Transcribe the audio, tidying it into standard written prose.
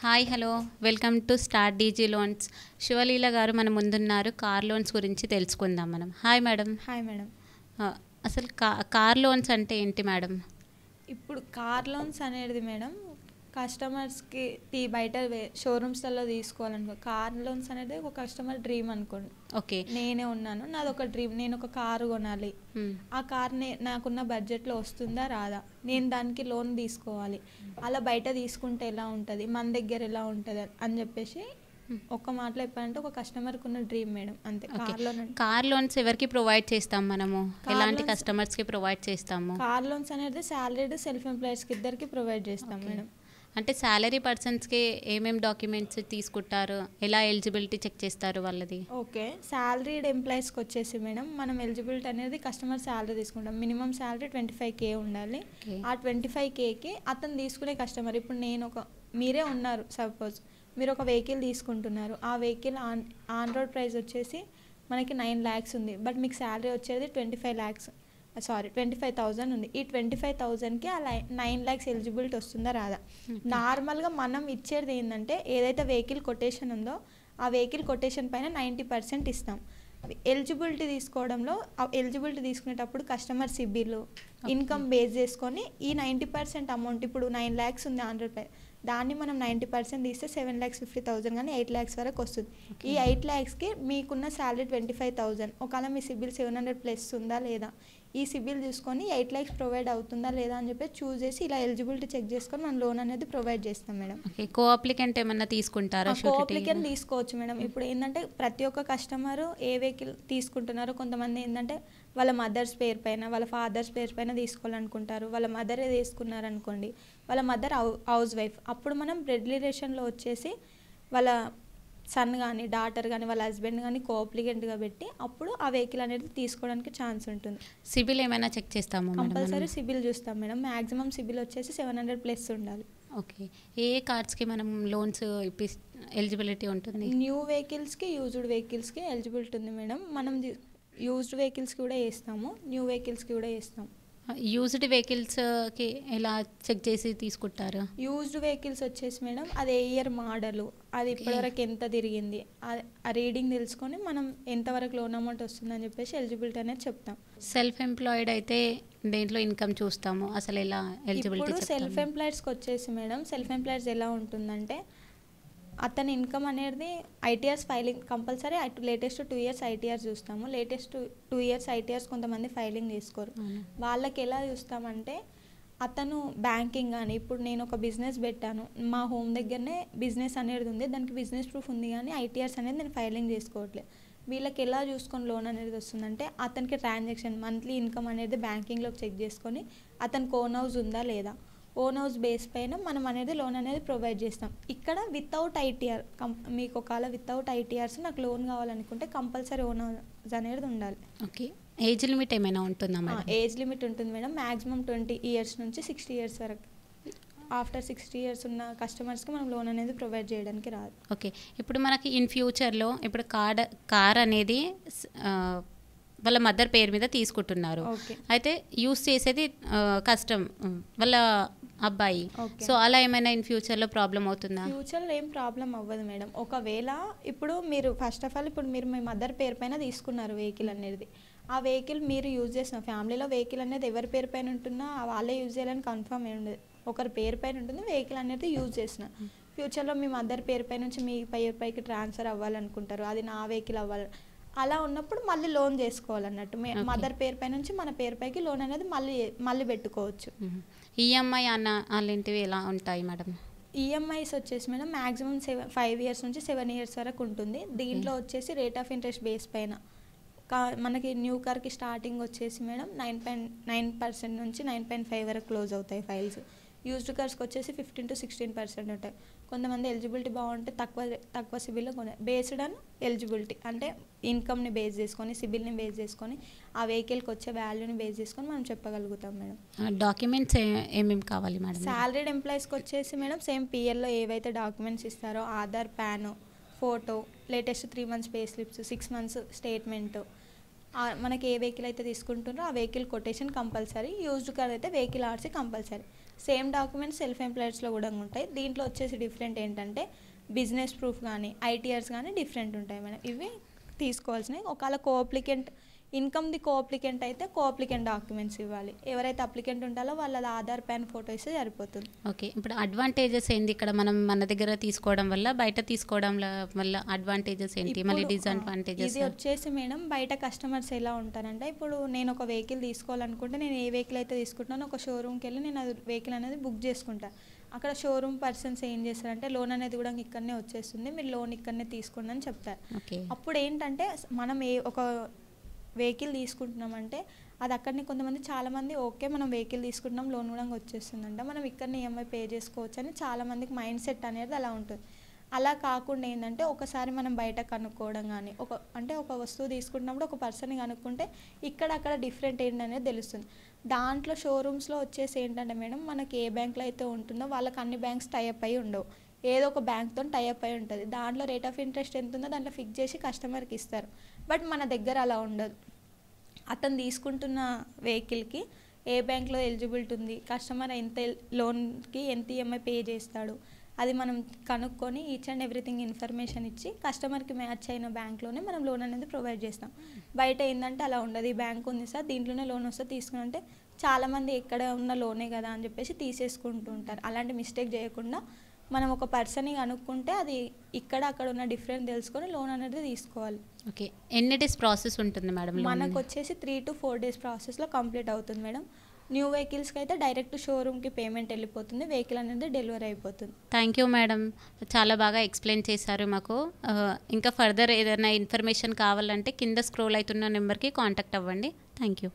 Hi hello welcome to star DG loans. Sivaleela గారు మన ముందున్నారు. కార్ లోన్స్ గురించి తెలుసుకుందాం మనం. Hi madam. Hi madam. అసలు కార్ లోన్స్ అంటే ఏంటి మేడం? ఇప్పుడు కార్ లోన్స్ అనేది మేడం కస్టమర్స్కి బయట షోరూమ్స్లలో తీసుకోవాలనుకో. కార్ లోన్స్ అనేది ఒక కస్టమర్ డ్రీమ్ అనుకోండి. ఓకే, నేనే ఉన్నాను, నాది ఒక డ్రీమ్, నేను ఒక కారు కొనాలి. ఆ కార్ నాకున్న బడ్జెట్లో వస్తుందా రాదా, నేను దానికి లోన్ తీసుకోవాలి. అలా బయట తీసుకుంటే ఎలా ఉంటుంది, మన దగ్గర ఎలా ఉంటుంది అని చెప్పేసి ఒక మాటలో చెప్పాలంటే ఒక కస్టమర్కి ఉన్న డ్రీమ్ మేడం, అంతే. కార్ లోన్స్ ఎవరికి ప్రొవైడ్ చేస్తాం మనము? ఎలాంటి కస్టమర్స్కి ప్రొవైడ్ చేస్తాము? కార్ లోన్స్ అనేది సాలరీడ్ సెల్ఫ్ ఎంప్లాయీస్కి ఇద్దరికి ప్రొవైడ్ చేస్తాం మేడం. అంటే శాలరీ పర్సన్స్కి ఏమేమి డాక్యుమెంట్స్ తీసుకుంటారు, ఎలా ఎలిజిబిలిటీ చెక్ చేస్తారు వాళ్ళది? ఓకే, శాలరీడ్ ఎంప్లాయీస్కి వచ్చేసి మేడం మనం ఎలిజిబిలిటీ అనేది కస్టమర్ శాలరీ తీసుకుంటాం. మినిమం శాలరీ 25K ఉండాలి. ఆ 25Kకి అతను తీసుకునే కస్టమర్, ఇప్పుడు మీరే ఉన్నారు, సపోజ్ మీరు ఒక వెహికల్ తీసుకుంటున్నారు. ఆ వెహికల్ ఆన్ రోడ్ ప్రైస్ వచ్చేసి మనకి 9 lakhs ఉంది, బట్ మీకు శాలరీ వచ్చేది 25,000 ఉంది. ఈ 25,000కి అలా 9 lakhs ఎలిజిబిలిటీ వస్తుందా రాదా? నార్మల్గా మనం ఇచ్చేది ఏంటంటే ఏదైతే వెహికల్ కొటేషన్ ఉందో ఆ వెహికల్ కొటేషన్ పైన 90% ఇస్తాం. ఎలిజిబిలిటీ తీసుకోవడంలో ఎలిజిబిలిటీ తీసుకునేటప్పుడు కస్టమర్ సిబిల్ ఇన్కమ్ బేస్ చేసుకొని ఈ 90% అమౌంట్, ఇప్పుడు 9 lakhs ఉంది ఆన్ రోడ్ ప్రైస్, దాన్ని మనం 90% తీస్తే 7,50,000 కానీ 8 lakhs వరకు వస్తుంది. ఈ 8 lakhsకి మీకున్న శాలరీ 25,000, ఒకవేళ మీ సిబిల్ 700+ ఉందా లేదా, ఈ సిబిల్ చూసుకొని 8 lakhs ప్రొవైడ్ అవుతుందా లేదా అని చెప్పి చూస్ చేసి ఇలా ఎలిజిబిలిటీ చెక్ చేసుకొని మనం లోన్ అనేది ప్రొవైడ్ చేస్తాం మేడం. కో అప్లికెంట్ ఏమన్నా తీసుకుంటారా? కో అప్లికెంట్ తీసుకోవచ్చు మేడం. ఇప్పుడు ఏంటంటే ప్రతి ఒక్క కస్టమరు ఏ వెహికల్ తీసుకుంటున్నారో, కొంతమంది ఏంటంటే వాళ్ళ మదర్స్ పేరు పైన, వాళ్ళ ఫాదర్స్ పేరు పైన తీసుకోవాలనుకుంటారు. వాళ్ళ మదరే తీసుకున్నారనుకోండి, వాళ్ళ మదర్ హౌస్ వైఫ్, అప్పుడు మనం బ్లడ్ రిలేషన్లో వచ్చేసి వాళ్ళ సన్ కానీ డాటర్ కానీ వాళ్ళ హస్బెండ్ కానీ కో అప్లికెంట్గా పెట్టి అప్పుడు ఆ వెహికల్ అనేది తీసుకోవడానికి ఛాన్స్ ఉంటుంది. సిబిల్ ఏమైనా చెక్ చేస్తాము? కంపల్సరీ సిబిల్ చూస్తాం మేడం. మ్యాక్సిమం సిబిల్ వచ్చేసి 700+ ఉండాలి. ఓకే, ఏ కార్డ్స్కి మనం లోన్స్ ఎలిజిబిలిటీ ఉంటుంది? న్యూ వెహికల్స్కి, యూజ్డ్ వెహికల్స్కి ఎలిజిబిలిటీ ఉంది మేడం. మనం యూజ్డ్ వెహికల్స్కి కూడా వేస్తాము, న్యూ వెహికల్స్కి కూడా వేస్తాము. యూజ్డ్ వెహికల్స్కి ఎలా చెక్ చేసి తీసుకుంటారు? యూజ్డ్ వెహికల్స్ వచ్చేసి మేడం అది ఏ ఇయర్ మోడలు, అది ఇప్పటివరకు ఎంత తిరిగింది, ఆ రీడింగ్ తెలుసుకొని మనం ఎంతవరకు లోన్ అమౌంట్ వస్తుందని చెప్పేసి ఎలిజిబిలిటీ అనేది చెప్తాం. సెల్ఫ్ ఎంప్లాయిడ్ అయితే దేంట్లో ఇన్కమ్ చూస్తాము, అసలు ఎలా ఎలిజిబిలిటీ? ఇప్పుడు సెల్ఫ్ ఎంప్లాయిడ్స్కి వచ్చేసి మేడం, సెల్ఫ్ ఎంప్లాయిడ్స్ ఎలా ఉంటుందంటే అతని ఇన్కమ్ అనేది ITRs filing compulsory, latest 2 years ITR చూస్తాము. లేటెస్ట్ 2 years ఐటీఆర్స్ కొంతమంది ఫైలింగ్ చేసుకోరు. వాళ్ళకి ఎలా చూస్తామంటే అతను బ్యాంకింగ్ కానీ, ఇప్పుడు నేను ఒక బిజినెస్ పెట్టాను, మా హోమ్ దగ్గరనే బిజినెస్ అనేది ఉంది, దానికి బిజినెస్ ప్రూఫ్ ఉంది కానీ ఐటీఆర్స్ అనేది నేను ఫైలింగ్ చేసుకోవట్లేదు. వీళ్ళకి ఎలా చూసుకొని లోన్ అనేది వస్తుందంటే అతనికి ట్రాన్సాక్షన్ మంత్లీ ఇన్కమ్ అనేది బ్యాంకింగ్లోకి చెక్ చేసుకొని అతనికి ఓన్ హౌస్ ఉందా లేదా, ఓన్ హౌస్ బేస్ పైన మనం అనేది లోన్ అనేది ప్రొవైడ్ చేస్తాం. ఇక్కడ వితౌట్ ఐటీఆర్, మీకు ఒకవేళ వితౌట్ ఐటీఆర్స్ నాకు లోన్ కావాలనుకుంటే కంపల్సరీ ఓన్ హౌస్ అనేది ఉండాలి. ఓకే, ఏజ్ లిమిట్ ఏమైనా ఉంటుందా మేడం? ఏజ్ లిమిట్ ఉంటుంది మేడం. మ్యాక్సిమం 20 years నుంచి 60 years వరకు. ఆఫ్టర్ 60 years ఉన్న కస్టమర్స్కి మనం లోన్ అనేది ప్రొవైడ్ చేయడానికి రాదు. ఓకే, ఇప్పుడు మనకి ఇన్ ఫ్యూచర్లో ఇప్పుడు కార్ అనేది వాళ్ళ మదర్ పేరు మీద తీసుకుంటున్నారు, అయితే యూస్ చేసేది కష్టం వాళ్ళ అబ్బాయి, సో అలా ఏమైనా ఇన్ ఫ్యూచర్లో ప్రాబ్లం అవుతుందా? ఫ్యూచర్లో ఏం ప్రాబ్లం అవ్వదు మేడం. ఒకవేళ ఇప్పుడు మీరు ఫస్ట్ ఆఫ్ ఆల్ ఇప్పుడు మీరు మీ మదర్ పేరు పైన తీసుకున్నారు వెహికల్ అనేది, ఆ వెహికల్ మీరు యూజ్ చేసిన ఫ్యామిలీలో వెహికల్ అనేది ఎవరి పేరు పైన ఉంటున్నా వాళ్ళే యూజ్ చేయాలని కన్ఫర్మ్ ఏమి ఉండదు. ఒకరి పేరు పైన ఉంటుంది వెహికల్ అనేది యూజ్ చేసిన, ఫ్యూచర్లో మీ మదర్ పేరు పై నుంచి మీ పైకి ట్రాన్స్ఫర్ అవ్వాలనుకుంటారు, అది నా వెహికల్ అవ్వాలి, అలా ఉన్నప్పుడు మళ్ళీ లోన్ చేసుకోవాలన్నట్టు. మదర్ పేరు పై నుంచి మన పేరు పైకి లోన్ అనేది మళ్ళీ పెట్టుకోవచ్చు. ఈఎంఐ అలాంటివి ఎలా ఉంటాయి మేడం? ఈఎంఐస్ వచ్చేసి మేడం మ్యాక్సిమం 5 years నుంచి 7 years వరకు ఉంటుంది. దీంట్లో వచ్చేసి రేట్ ఆఫ్ ఇంట్రెస్ట్ బేస్ పైన మనకి న్యూ కార్కి స్టార్టింగ్ వచ్చేసి మేడం 9% నుంచి 9.5 వరకు క్లోజ్ అవుతాయి ఫైల్స్. యూజ్డ్ కార్స్కి వచ్చేసి 15 to 16% ఉంటాయి. కొంతమంది ఎలిజిబిలిటీ బాగుంటే తక్కువ సిబిల్లో బేస్డ్ ఆన్ ఎలిజిబిలిటీ, అంటే ఇన్కమ్ని బేస్ చేసుకొని, సిబిల్ని బేస్ చేసుకొని, ఆ వెహికల్కి వచ్చే వాల్యూని బేస్ చేసుకొని మనం చెప్పగలుగుతాం మేడం. డాక్యుమెంట్స్ ఏమేమి కావాలి మేడం? సాలరీడ్ ఎంప్లాయీస్కి వచ్చేసి మేడం సేమ్ పిఎల్లో ఏవైతే డాక్యుమెంట్స్ ఇస్తారో Aadhaar, PAN, photo, latest 3 months pay slips, 6 months statement, మనకి ఏ వెహికల్ అయితే తీసుకుంటున్నారో ఆ vehicle quotation compulsory, used car అయితే vehicle RC compulsory. Same documents self ఎంప్లాయర్స్లో కూడా ఉంటాయి. దీంట్లో వచ్చేసి డిఫరెంట్ ఏంటంటే బిజినెస్ ప్రూఫ్ కానీ ఐటీఆర్స్ కానీ డిఫరెంట్ ఉంటాయి మేడం. ఇవి తీసుకోవాల్సినవి. ఒకవేళ కోఅప్లికెంట్ ఇన్కమ్ది కోఅప్లికెంట్ అయితే కోఅప్లికెంట్ డాక్యుమెంట్స్ ఇవ్వాలి. ఎవరైతే అప్లికెంట్ ఉంటారో వాళ్ళది ఆధార్ పాన్ ఫోటో ఇస్తే సరిపోతుంది. ఓకే, ఇప్పుడు అడ్వాంటేజెస్ ఏంటి ఇక్కడ మనం మన దగ్గర తీసుకోవడం వల్ల బయట తీసుకోవడం వల్ల అడ్వాంటేజెస్ ఏంటి, మళ్ళీ డిసడ్వాంటేజెస్? ఇది వచ్చేసి మేడం బయట కస్టమర్స్ ఎలా ఉంటారంటే ఇప్పుడు నేను ఒక వెహికల్ తీసుకోవాలనుకుంటే నేను ఏ వెహికల్ అయితే తీసుకుంటానో ఒక షోరూమ్కి వెళ్ళి నేను అది వెహికల్ అనేది బుక్ చేసుకుంటాను. అక్కడ షోరూమ్ పర్సన్స్ ఏం చేస్తారంటే లోన్ అనేది కూడా ఇక్కడనే వచ్చేస్తుంది, మీరు లోన్ ఇక్కడనే తీసుకోండి అని చెప్తారు. అప్పుడు ఏంటంటే మనం ఒక వెహికల్ తీసుకుంటున్నామంటే అది అక్కడిని కొంతమంది చాలామంది ఓకే మనం వెహికల్ తీసుకుంటున్నాం లోన్ కూడా వచ్చేస్తుందంట మనం ఇక్కడ ఈఎంఐ పే చేసుకోవచ్చు అని చాలామందికి మైండ్ సెట్ అనేది అలా ఉంటుంది. అలా కాకుండా ఏంటంటే ఒకసారి మనం బయట కనుక్కోవడం కానీ ఒక వస్తువు తీసుకుంటున్నప్పుడు ఒక పర్సన్ని కనుక్కుంటే ఇక్కడ అక్కడ డిఫరెంట్ ఏంటనేది తెలుస్తుంది. దాంట్లో షోరూమ్స్లో వచ్చేసి ఏంటంటే మేడం మనకి ఏ బ్యాంక్లో అయితే ఉంటుందో వాళ్ళకి అన్ని బ్యాంక్స్ టైఅప్ అయి ఉండవు, ఏదో ఒక బ్యాంక్తో టైఅప్ అయి ఉంటుంది. దాంట్లో రేట్ ఆఫ్ ఇంట్రెస్ట్ ఎంత ఉందో దాంట్లో ఫిక్స్ చేసి కస్టమర్కి ఇస్తారు. బట్ మన దగ్గర అలా ఉండదు. అతను తీసుకుంటున్న వెహికల్కి ఏ బ్యాంక్లో ఎలిజిబిలిటీ ఉంది, కస్టమర్ ఎంత లోన్కి ఎంత ఈఎంఐ పే చేస్తాడు అది మనం కనుక్కొని ఈచ్ అండ్ ఎవ్రీథింగ్ ఇన్ఫర్మేషన్ ఇచ్చి కస్టమర్కి మ్యాచ్ అయిన బ్యాంక్లోనే మనం లోన్ అనేది ప్రొవైడ్ చేస్తాం. బయట ఏంటంటే అలా ఉండదు, ఈ బ్యాంక్ ఉంది సార్ దీంట్లోనే లోన్ వస్తే తీసుకుని చాలామంది ఎక్కడ ఉన్న లోనే కదా అని చెప్పేసి తీసేసుకుంటూ ఉంటారు. అలాంటి మిస్టేక్ చేయకుండా మనం ఒక పర్సన్ని కనుక్కుంటే అది ఇక్కడ అక్కడ ఉన్న డిఫరెన్స్ తెలుసుకొని లోన్ అనేది తీసుకోవాలి. ఓకే, ఎన్ని డేస్ ప్రాసెస్ ఉంటుంది మేడం? మనకు వచ్చేసి 3 to 4 days ప్రాసెస్లో కంప్లీట్ అవుతుంది మేడం. న్యూ వెహికల్స్కి అయితే డైరెక్ట్ షోరూమ్కి పేమెంట్ వెళ్ళిపోతుంది, వెహికల్ అనేది డెలివరీ అయిపోతుంది. థ్యాంక్ యూ మేడం, చాలా బాగా ఎక్స్ప్లెయిన్ చేశారు మాకు. ఇంకా ఫర్దర్ ఏదైనా ఇన్ఫర్మేషన్ కావాలంటే కింద స్క్రోల్ అవుతున్న నెంబర్కి కాంటాక్ట్ అవ్వండి. Thank you.